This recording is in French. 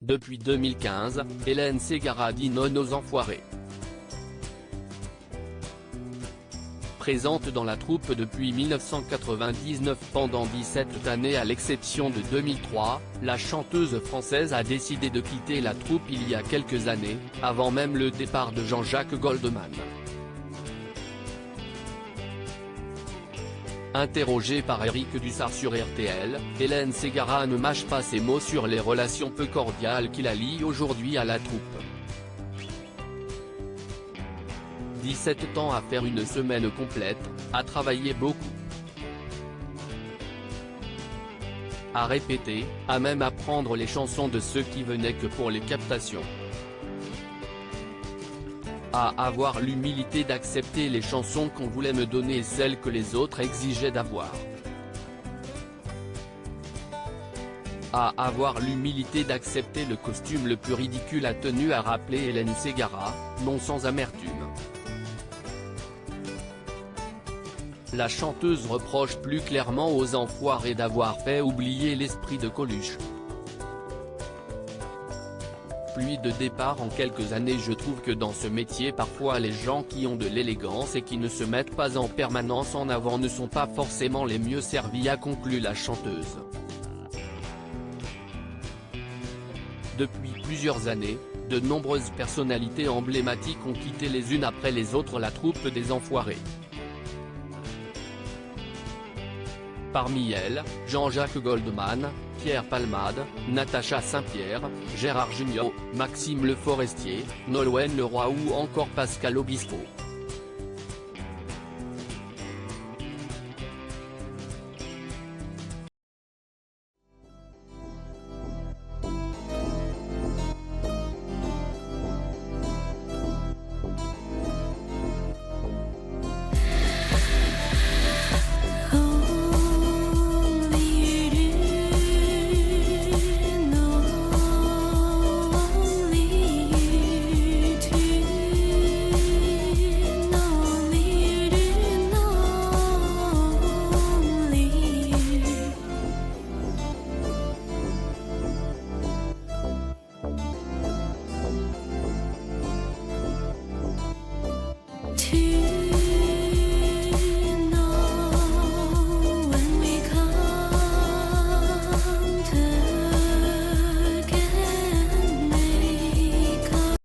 Depuis 2015, Hélène Ségara dit non aux enfoirés. Présente dans la troupe depuis 1999 pendant 17 années à l'exception de 2003, la chanteuse française a décidé de quitter la troupe il y a quelques années, avant même le départ de Jean-Jacques Goldman. Interrogée par Éric Dussart sur RTL, Hélène Ségara ne mâche pas ses mots sur les relations peu cordiales qui la lient aujourd'hui à la troupe. 17 ans à faire une semaine complète, à travailler beaucoup. À répéter, à même apprendre les chansons de ceux qui venaient que pour les captations. À avoir l'humilité d'accepter les chansons qu'on voulait me donner et celles que les autres exigeaient d'avoir. À avoir l'humilité d'accepter le costume le plus ridicule a tenu à rappeler Hélène Ségara, non sans amertume. La chanteuse reproche plus clairement aux enfoirés d'avoir fait oublier l'esprit de Coluche. Pluie de départ en quelques années. Je trouve que dans ce métier parfois les gens qui ont de l'élégance et qui ne se mettent pas en permanence en avant ne sont pas forcément les mieux servis, a conclu la chanteuse. Depuis plusieurs années, de nombreuses personnalités emblématiques ont quitté les unes après les autres la troupe des enfoirés. Parmi elles, Jean-Jacques Goldman, Pierre Palmade, Natacha Saint-Pierre, Gérard Jugnot, Maxime Le Forestier, Nolwenn Leroy ou encore Pascal Obispo.